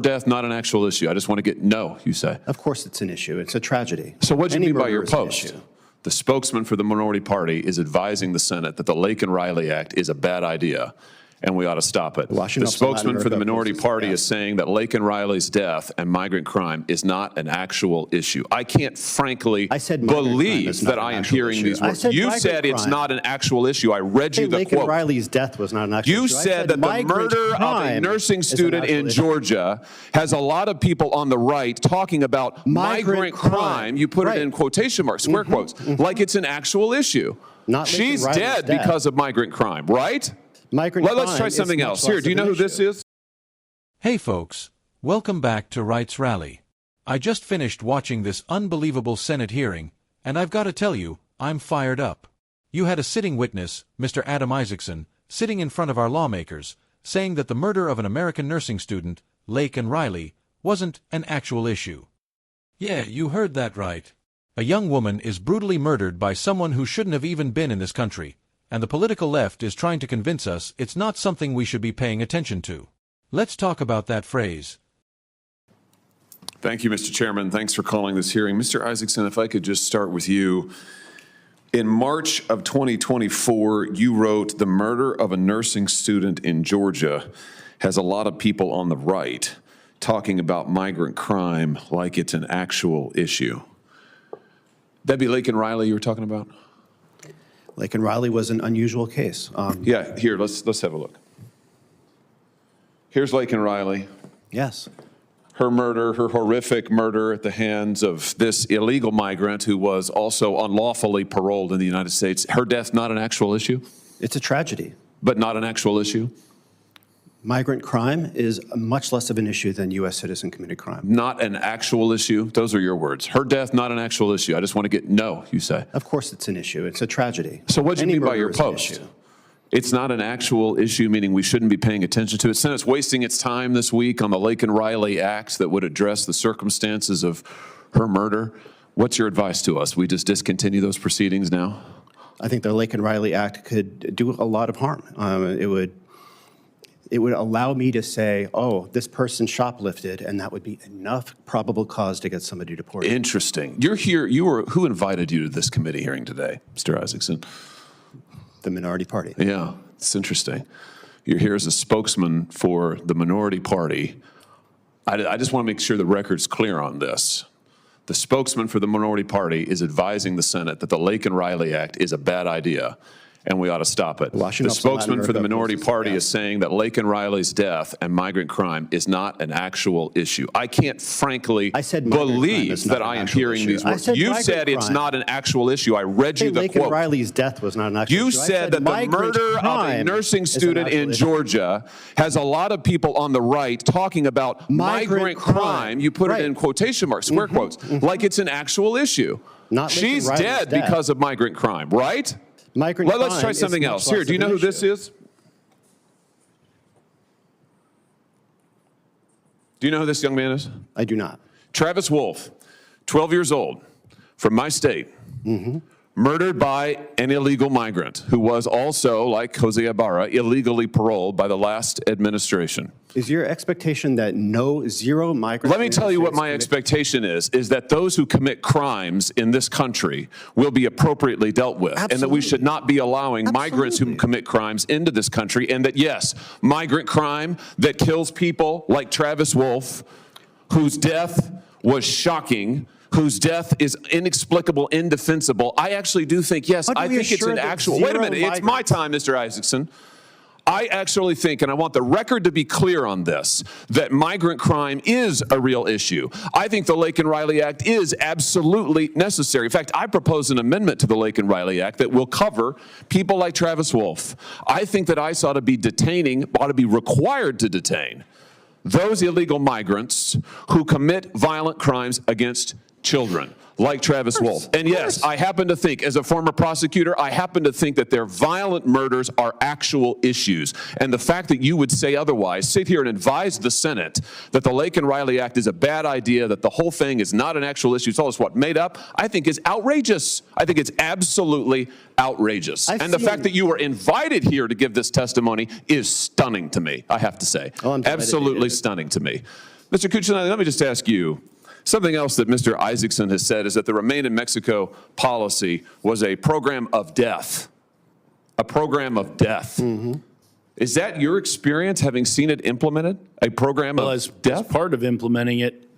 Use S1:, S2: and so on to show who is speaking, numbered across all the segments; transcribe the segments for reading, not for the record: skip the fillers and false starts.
S1: Death, not an actual issue. I just want to get, no, you say.
S2: Of course it's an issue. It's a tragedy.
S1: So what do you
S2: Any
S1: mean by your
S2: murder is an
S1: post?
S2: issue.
S1: The spokesman for the minority party is advising the Senate that the Laken Riley Act is a bad idea and we ought to stop it. The spokesman for the minority party is saying that Laken Riley's death and migrant crime is not an actual issue. I can't frankly believe that I am hearing these words. You said it's not an actual issue. I read you the quote.
S2: Laken Riley's death was not an actual issue.
S1: You said that the murder of a nursing student in Georgia has a lot of people on the right talking about migrant crime. You put it in quotation marks, square quotes, like it's an actual issue. She's dead because of migrant crime, right? Let's try something else. Here, do you know who this is?
S3: Hey folks, welcome back to Rights Rally. I just finished watching this unbelievable Senate hearing, and I've got to tell you, I'm fired up. You had a sitting witness, Mr. Adam Isaacson, sitting in front of our lawmakers, saying that the murder of an American nursing student, Laken Riley, wasn't an actual issue. Yeah, you heard that right. A young woman is brutally murdered by someone who shouldn't have even been in this country, and the political left is trying to convince us it's not something we should be paying attention to. Let's talk about that phrase.
S1: Thank you, Mr. Chairman. Thanks for calling this hearing. Mr. Isaacson, if I could just start with you. In March of 2024, you wrote, "The murder of a nursing student in Georgia has a lot of people on the right talking about migrant crime like it's an actual issue." That'd be Laken Riley you were talking about?
S2: Laken Riley was an unusual case.
S1: Yeah, here, let's have a look. Here's Laken Riley.
S2: Yes.
S1: Her murder, her horrific murder at the hands of this illegal migrant who was also unlawfully paroled in the United States. Her death, not an actual issue?
S2: It's a tragedy.
S1: But not an actual issue?
S2: Migrant crime is much less of an issue than U.S. citizen committed crime.
S1: Not an actual issue? Those are your words. Her death, not an actual issue. I just want to get, no, you say.
S2: Of course it's an issue. It's a tragedy.
S1: So what do you mean by your post? It's not an actual issue, meaning we shouldn't be paying attention to it. Senate's wasting its time this week on the Laken Riley Act that would address the circumstances of her murder. What's your advice to us? We just discontinue those proceedings now?
S2: I think the Laken Riley Act could do a lot of harm. It would allow me to say, oh, this person shoplifted, and that would be enough probable cause to get somebody deported.
S1: Interesting. You're here, who invited you to this committee hearing today, Mr. Isaacson?
S2: The minority party.
S1: Yeah, it's interesting. You're here as a spokesman for the minority party. I just want to make sure the record's clear on this. The spokesman for the minority party is advising the Senate that the Laken Riley Act is a bad idea and we ought to stop it. The spokesman for the minority party is saying that Laken Riley's death and migrant crime is not an actual issue. I can't frankly believe that I am hearing these words. You said it's not an actual issue. I read you the quote.
S2: Laken Riley's death was not an actual issue.
S1: You said that the murder of a nursing student in Georgia has a lot of people on the right talking about migrant crime. You put it in quotation marks, square quotes, like it's an actual issue. She's dead because of migrant crime, right? Let's try something else. Here, do you know who this is? Do you know who this young man is?
S2: I do not.
S1: Travis Wolf, 12 years old, from my state, murdered by an illegal migrant who was also, like Jose Ibarra, illegally paroled by the last administration.
S2: Is your expectation that zero migrants?
S1: Let me tell you what my expectation is that those who commit crimes in this country will be appropriately dealt with. Absolutely. And that we should not be allowing migrants who commit crimes into this country, and that, yes, migrant crime that kills people like Travis Wolf, whose death was shocking, whose death is inexplicable, indefensible. I actually do think, yes, I think it's an actual, wait a minute, it's my time, Mr. Isaacson. I actually think, and I want the record to be clear on this, that migrant crime is a real issue. I think the Laken Riley Act is absolutely necessary. In fact, I propose an amendment to the Laken Riley Act that will cover people like Travis Wolf. I think that ICE ought to be required to detain those illegal migrants who commit violent crimes against children, like Travis Wolf. And yes, I happen to think, as a former prosecutor, I happen to think that their violent murders are actual issues. And the fact that you would say otherwise, sit here and advise the Senate that the Laken Riley Act is a bad idea, that the whole thing is not an actual issue, it's all what, made up, I think is outrageous. I think it's absolutely outrageous. And the fact that you were invited here to give this testimony is stunning to me, I have to say. Absolutely stunning to me. Mr. Cuccinelli, let me just ask you, something else that Mr. Isaacson has said is that the Remain in Mexico policy was a program of death. A program of death.
S4: Mm-hmm.
S1: Is that your experience, having seen it implemented? A program of
S4: As
S1: death?
S4: part of implementing it,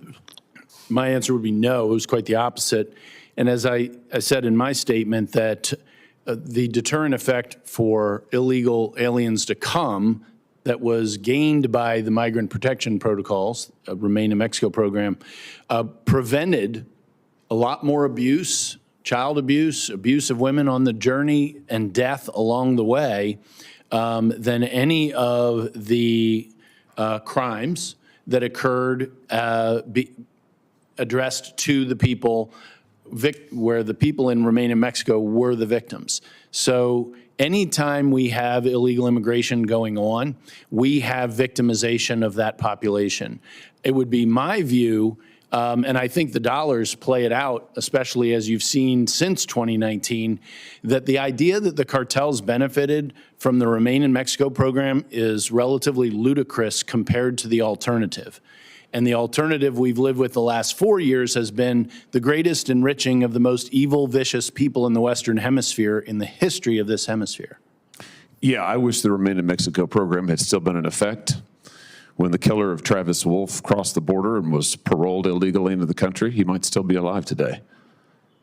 S4: my answer would be no. It was quite the opposite. And as I said in my statement, that the deterrent effect for illegal aliens to come that was gained by the migrant protection protocols, Remain in Mexico program, prevented a lot more abuse, child abuse, abuse of women on the journey, and death along the way than any of the crimes that occurred addressed to the people where the people in Remain in Mexico were the victims. So anytime we have illegal immigration going on, we have victimization of that population. It would be my view, and I think the dollars play it out, especially as you've seen since 2019, that the idea that the cartels benefited from the Remain in Mexico program is relatively ludicrous compared to the alternative. And the alternative we've lived with the last 4 years has been the greatest enriching of the most evil, vicious people in the Western Hemisphere in the history of this hemisphere.
S1: Yeah, I wish the Remain in Mexico program had still been in effect. When the killer of Travis Wolff crossed the border and was paroled illegally into the country, he might still be alive today.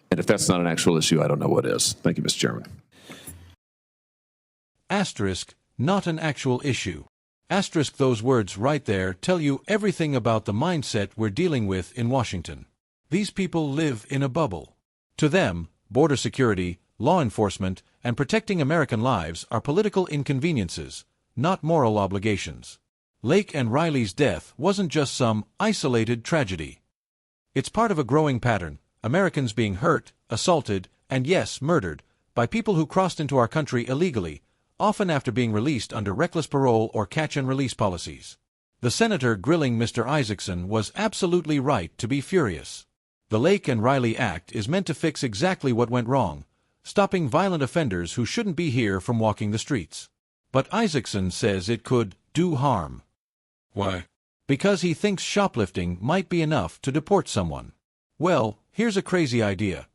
S1: And if that's not an actual issue, I don't know what is. Thank you, Mr. Chairman.
S3: Asterisk, not an actual issue. Asterisk, those words right there tell you everything about the mindset we're dealing with in Washington. These people live in a bubble. To them, border security, law enforcement, and protecting American lives are political inconveniences, not moral obligations. Laken Riley's death wasn't just some isolated tragedy. It's part of a growing pattern, Americans being hurt, assaulted, and yes, murdered, by people who crossed into our country illegally, often after being released under reckless parole or catch-and-release policies. The senator grilling Mr. Isaacson was absolutely right to be furious. The Laken Riley Act is meant to fix exactly what went wrong, stopping violent offenders who shouldn't be here from walking the streets. But Isaacson says it could do harm. Why? Because he thinks shoplifting might be enough to deport someone. Well, here's a crazy idea.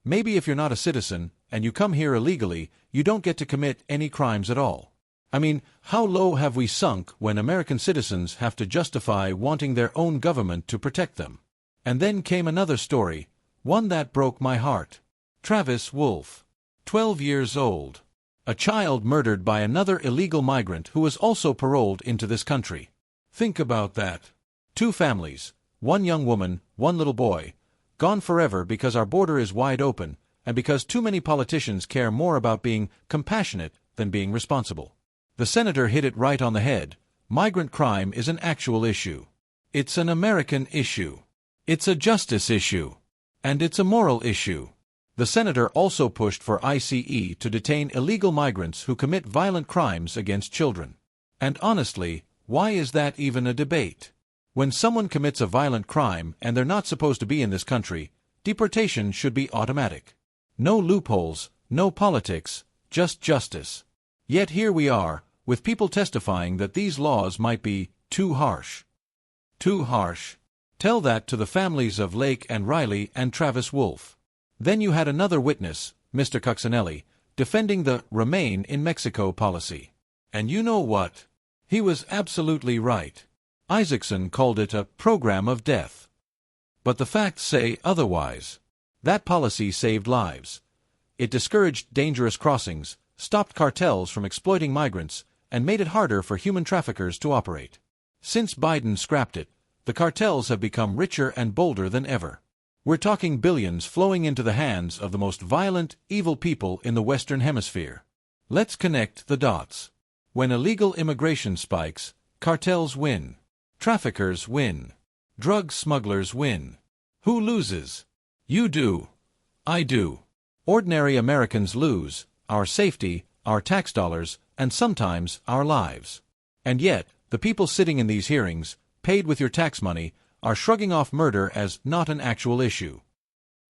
S3: Maybe if you're not a citizen, and you come here illegally, you don't get to commit any crimes at all. I mean, how low have we sunk when American citizens have to justify wanting their own government to protect them? And then came another story, one that broke my heart. Travis Wolff, 12 years old. A child murdered by another illegal migrant who was also paroled into this country. Think about that. 2 families, 1 young woman, 1 little boy, gone forever because our border is wide open, and because too many politicians care more about being compassionate than being responsible. The senator hit it right on the head. Migrant crime is an actual issue. It's an American issue. It's a justice issue. And it's a moral issue. The senator also pushed for ICE to detain illegal migrants who commit violent crimes against children. And honestly, why is that even a debate? When someone commits a violent crime and they're not supposed to be in this country, deportation should be automatic. No loopholes, no politics, just justice. Yet here we are, with people testifying that these laws might be too harsh. Too harsh. Tell that to the families of Laken Riley and Travis Wolff. Then you had another witness, Mr. Cuccinelli, defending the Remain in Mexico policy. And you know what? He was absolutely right. Isaacson called it a program of death. But the facts say otherwise. That policy saved lives. It discouraged dangerous crossings, stopped cartels from exploiting migrants, and made it harder for human traffickers to operate. Since Biden scrapped it, the cartels have become richer and bolder than ever. We're talking billions flowing into the hands of the most violent, evil people in the Western Hemisphere. Let's connect the dots. When illegal immigration spikes, cartels win. Traffickers win. Drug smugglers win. Who loses? You do. I do. Ordinary Americans lose, our safety, our tax dollars, and sometimes our lives. And yet, the people sitting in these hearings, paid with your tax money, are shrugging off murder as not an actual issue.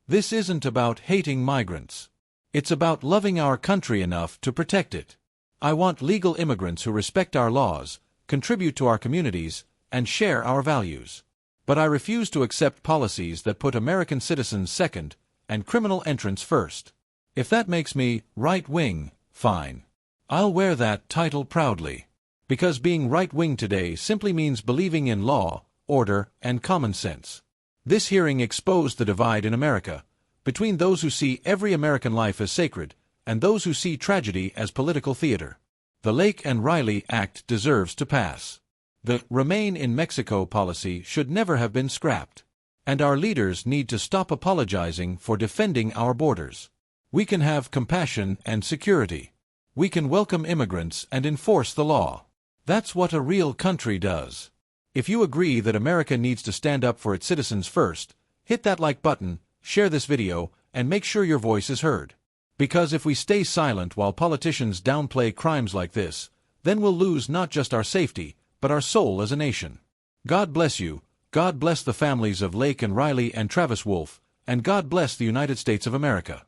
S3: This isn't about hating migrants. It's about loving our country enough to protect it. I want legal immigrants who respect our laws, contribute to our communities, and share our values. But I refuse to accept policies that put American citizens second and criminal entrants first. If that makes me right-wing, fine. I'll wear that title proudly. Because being right-wing today simply means believing in law, order, and common sense. This hearing exposed the divide in America between those who see every American life as sacred and those who see tragedy as political theater. The Laken Riley Act deserves to pass. The Remain in Mexico policy should never have been scrapped. And our leaders need to stop apologizing for defending our borders. We can have compassion and security. We can welcome immigrants and enforce the law. That's what a real country does. If you agree that America needs to stand up for its citizens first, hit that like button, share this video, and make sure your voice is heard. Because if we stay silent while politicians downplay crimes like this, then we'll lose not just our safety, but our soul as a nation. God bless you, God bless the families of Laken Riley and Travis Wolfe, and God bless the United States of America.